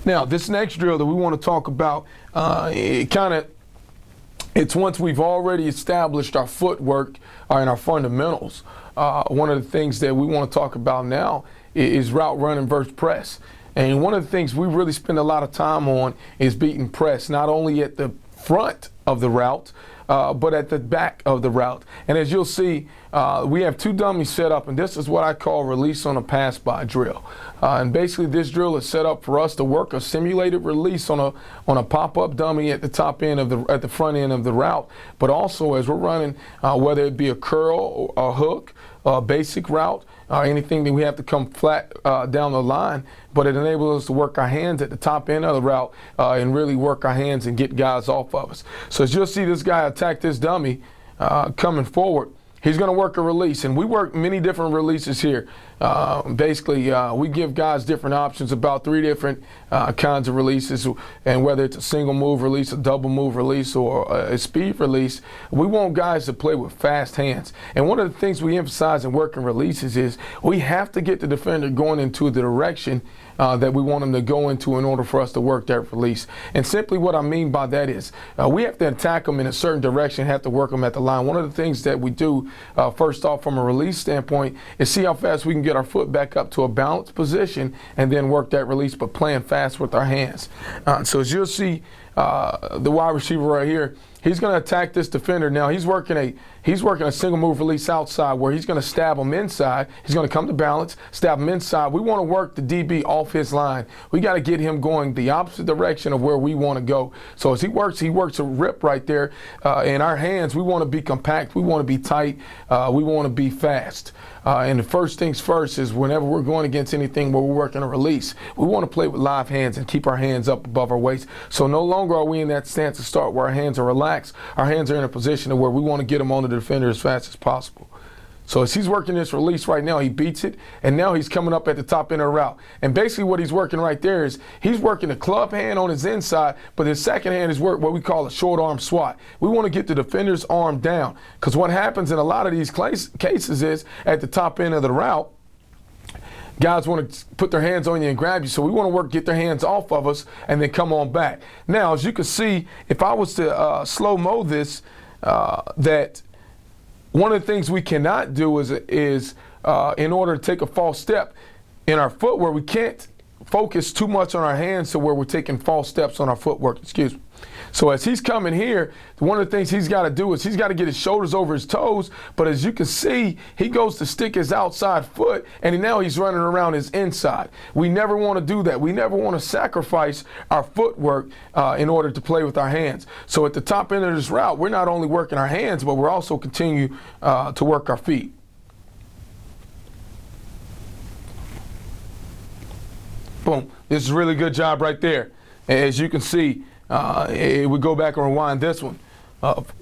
Now, this next drill that we want to talk about, it's once we've already established our footwork and our fundamentals. One of the things that we want to talk about now is route running versus press. And one of the things we really spend a lot of time on is beating press, not only at the front of the route, but at the back of the route. And as you'll see, we have two dummies set up, and this is what I call release on a pass by drill. And basically this drill is set up for us to work a simulated release on a pop-up dummy at the top end of at the front end of the route, but also as we're running, whether it be a curl, or a hook, a basic route, anything that we have to come flat down the line, but it enables us to work our hands at the top end of the route and really work our hands and get guys off of us. So as you'll see this guy attack this dummy coming forward, he's going to work a release, and we work many different releases here. Basically, we give guys different options, about 3 different kinds of releases, and whether it's a single move release, a double move release, or a speed release, we want guys to play with fast hands. And one of the things we emphasize in working releases is we have to get the defender going into the direction that we want them to go into in order for us to work that release. And simply what I mean by that is we have to attack them in a certain direction, have to work them at the line. One of the things that we do first off from a release standpoint is see how fast we can get our foot back up to a balanced position and then work that release, but playing fast with our hands. So as you'll see the wide receiver right here, he's going to attack this defender. Now he's working a single move release outside where he's going to stab him inside. He's going to come to balance, stab him inside. We want to work the DB off his line. We got to get him going the opposite direction of where we want to go. So as he works a rip right there. In our hands, we want to be compact. We want to be tight. We want to be fast. And the first things first is whenever we're going against anything where we're working a release, we want to play with live hands and keep our hands up above our waist. So no longer are we in that stance to start where our hands are relaxed. Our hands are in a position to where we want to get them on the defender as fast as possible. So as he's working this release right now, he beats it, and now he's coming up at the top end of the route. And basically what he's working right there is he's working the club hand on his inside, but his second hand is what we call a short arm swat. We want to get the defender's arm down, because what happens in a lot of these cases is at the top end of the route, guys want to put their hands on you and grab you, so we want to get their hands off of us and then come on back. Now, as you can see, if I was to slow-mo this, that one of the things we cannot do is in order to take a false step in our footwork, we can't focus too much on our hands to where we're taking false steps on our footwork, excuse me. So as he's coming here, one of the things he's got to do is he's got to get his shoulders over his toes, but as you can see, he goes to stick his outside foot, and now he's running around his inside. We never want to do that. We never want to sacrifice our footwork in order to play with our hands. So at the top end of this route, we're not only working our hands, but we're also continue to work our feet. Boom. This is a really good job right there. As you can see, we go back and rewind this one.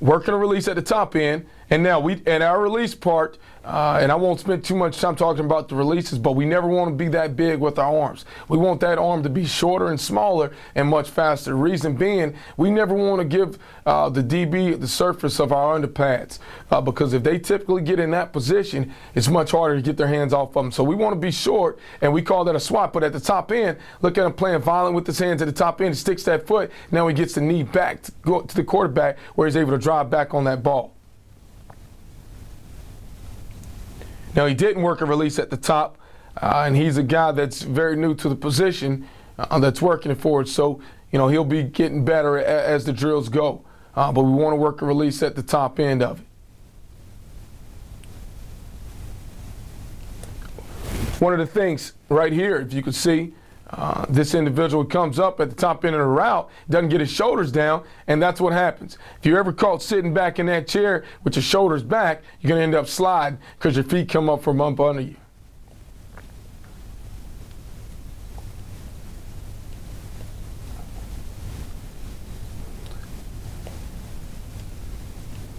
Working a release at the top end, and now at our release part, and I won't spend too much time talking about the releases, but we never want to be that big with our arms. We want that arm to be shorter and smaller and much faster. The reason being, we never want to give the DB the surface of our underpads, because if they typically get in that position, it's much harder to get their hands off of them. So we want to be short, and we call that a swat. But at the top end, look at him playing violent with his hands at the top end. He sticks that foot. Now he gets the knee back to go to the quarterback, where he's able to drive back on that ball. Now, he didn't work a release at the top, and he's a guy that's very new to the position that's working it forward. So, he'll be getting better as the drills go. But we want to work a release at the top end of it. One of the things right here, if you can see, this individual comes up at the top end of the route, doesn't get his shoulders down, and that's what happens. If you're ever caught sitting back in that chair with your shoulders back, you're going to end up sliding because your feet come up from up under you.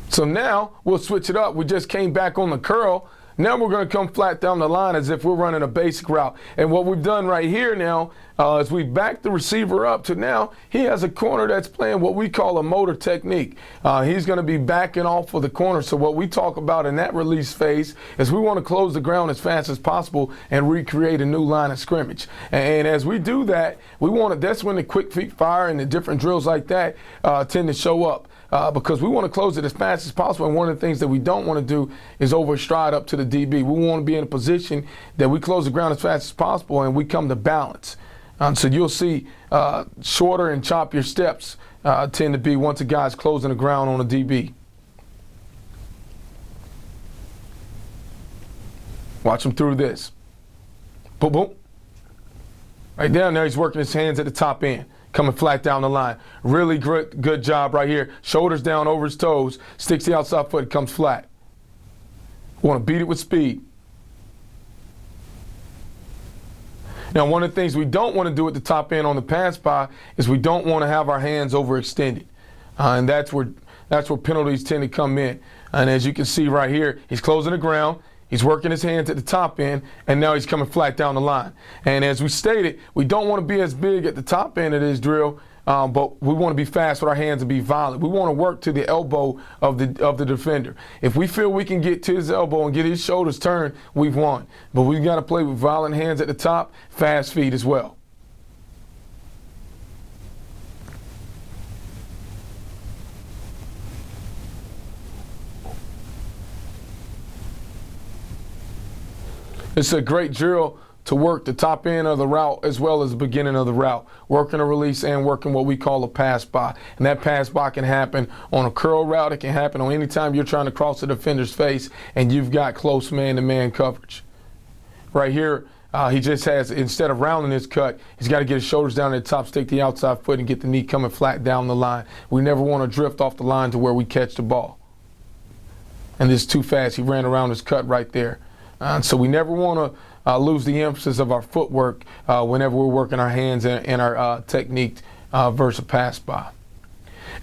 So now we'll switch it up. We just came back on the curl. Now we're going to come flat down the line as if we're running a basic route. And what we've done right here now is we back the receiver up to now he has a corner that's playing what we call a motor technique. He's going to be backing off of the corner. So what we talk about in that release phase is we want to close the ground as fast as possible and recreate a new line of scrimmage. And as we do that, that's when the quick feet fire and the different drills like that tend to show up. Because we want to close it as fast as possible. And one of the things that we don't want to do is overstride up to the DB. We want to be in a position that we close the ground as fast as possible and we come to balance. So you'll see shorter and choppier steps tend to be once a guy's closing the ground on a DB. Watch him through this. Boom, boom. Right down there, he's working his hands at the top end. Coming flat down the line. Really good job right here. Shoulders down over his toes. Sticks the outside foot, comes flat. Want to beat it with speed. Now, one of the things we don't want to do at the top end on the pass by is we don't want to have our hands overextended. And that's where penalties tend to come in. And as you can see right here, he's closing the ground. He's working his hands at the top end, and now he's coming flat down the line. And as we stated, we don't want to be as big at the top end of this drill, but we want to be fast with our hands and be violent. We want to work to the elbow of the defender. If we feel we can get to his elbow and get his shoulders turned, we've won. But we've got to play with violent hands at the top, fast feet as well. It's a great drill to work the top end of the route as well as the beginning of the route. Working a release and working what we call a pass by. And that pass by can happen on a curl route. It can happen on any time you're trying to cross the defender's face and you've got close man-to-man coverage. Right here, he just has, instead of rounding his cut, he's got to get his shoulders down at the top, stick the outside foot, and get the knee coming flat down the line. We never want to drift off the line to where we catch the ball. And this is too fast. He ran around his cut right there. So we never want to lose the emphasis of our footwork whenever we're working our hands and our technique versus a pass by.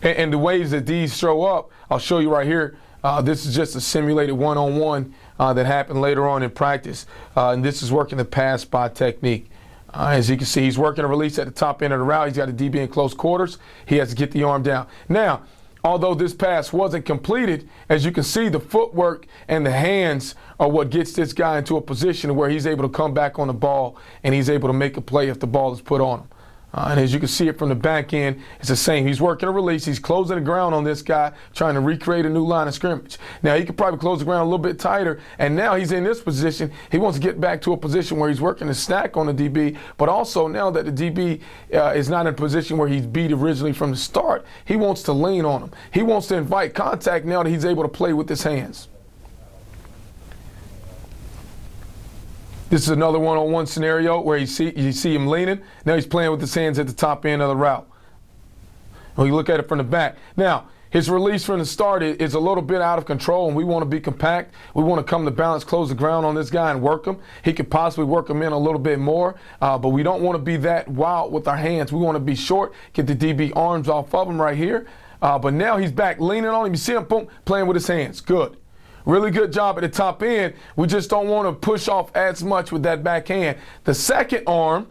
And the ways that these show up, I'll show you right here. This is just a simulated one-on-one that happened later on in practice. And this is working the pass by technique. As you can see, he's working a release at the top end of the route. He's got a DB in close quarters. He has to get the arm down. Now, although this pass wasn't completed, as you can see, the footwork and the hands are what gets this guy into a position where he's able to come back on the ball and he's able to make a play if the ball is put on him. And as you can see it from the back end, it's the same. He's working a release. He's closing the ground on this guy, trying to recreate a new line of scrimmage. Now, he could probably close the ground a little bit tighter, and now he's in this position. He wants to get back to a position where he's working a stack on the DB, but also now that the DB is not in a position where he's beat originally from the start, he wants to lean on him. He wants to invite contact now that he's able to play with his hands. This is another one-on-one scenario where you see him leaning. Now he's playing with his hands at the top end of the route. When you look at it from the back. Now, his release from the start is a little bit out of control, and we want to be compact. We want to come to balance, close the ground on this guy and work him. He could possibly work him in a little bit more, but we don't want to be that wild with our hands. We want to be short, get the DB arms off of him right here. But now he's back leaning on him. You see him, boom, playing with his hands. Good. Really good job at the top end. We just don't want to push off as much with that backhand. The second arm,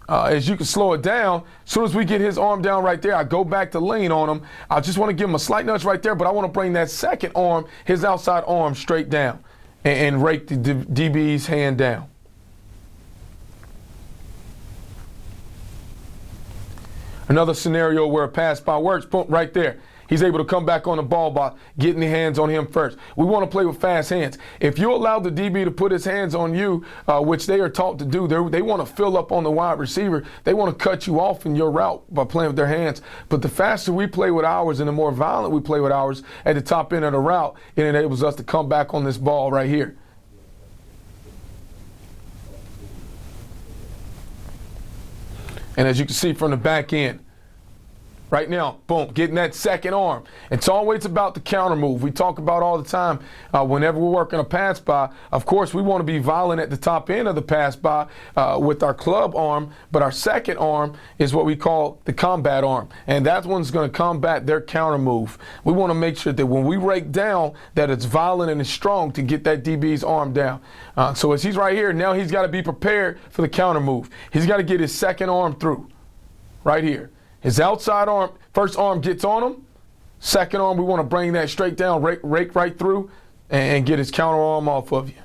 as you can slow it down, as soon as we get his arm down right there, I go back to lean on him. I just want to give him a slight nudge right there, but I want to bring that second arm, his outside arm, straight down and rake the DB's hand down. Another scenario where a pass by works, boom, right there. He's able to come back on the ball by getting the hands on him first. We want to play with fast hands. If you allow the DB to put his hands on you, which they are taught to do, they want to fill up on the wide receiver. They want to cut you off in your route by playing with their hands. But the faster we play with ours and the more violent we play with ours at the top end of the route, it enables us to come back on this ball right here. And as you can see from the back end, Right now, boom, getting that second arm. It's always about the counter move. We talk about all the time whenever we're working a pass by. Of course, we want to be violent at the top end of the pass by with our club arm, but our second arm is what we call the combat arm, and that one's going to combat their counter move. We want to make sure that when we rake down, that it's violent and it's strong to get that DB's arm down. So as he's right here, now he's got to be prepared for the counter move. He's got to get his second arm through, right here. His outside arm, first arm gets on him. Second arm, we want to bring that straight down, rake right through, and get his counter arm off of you.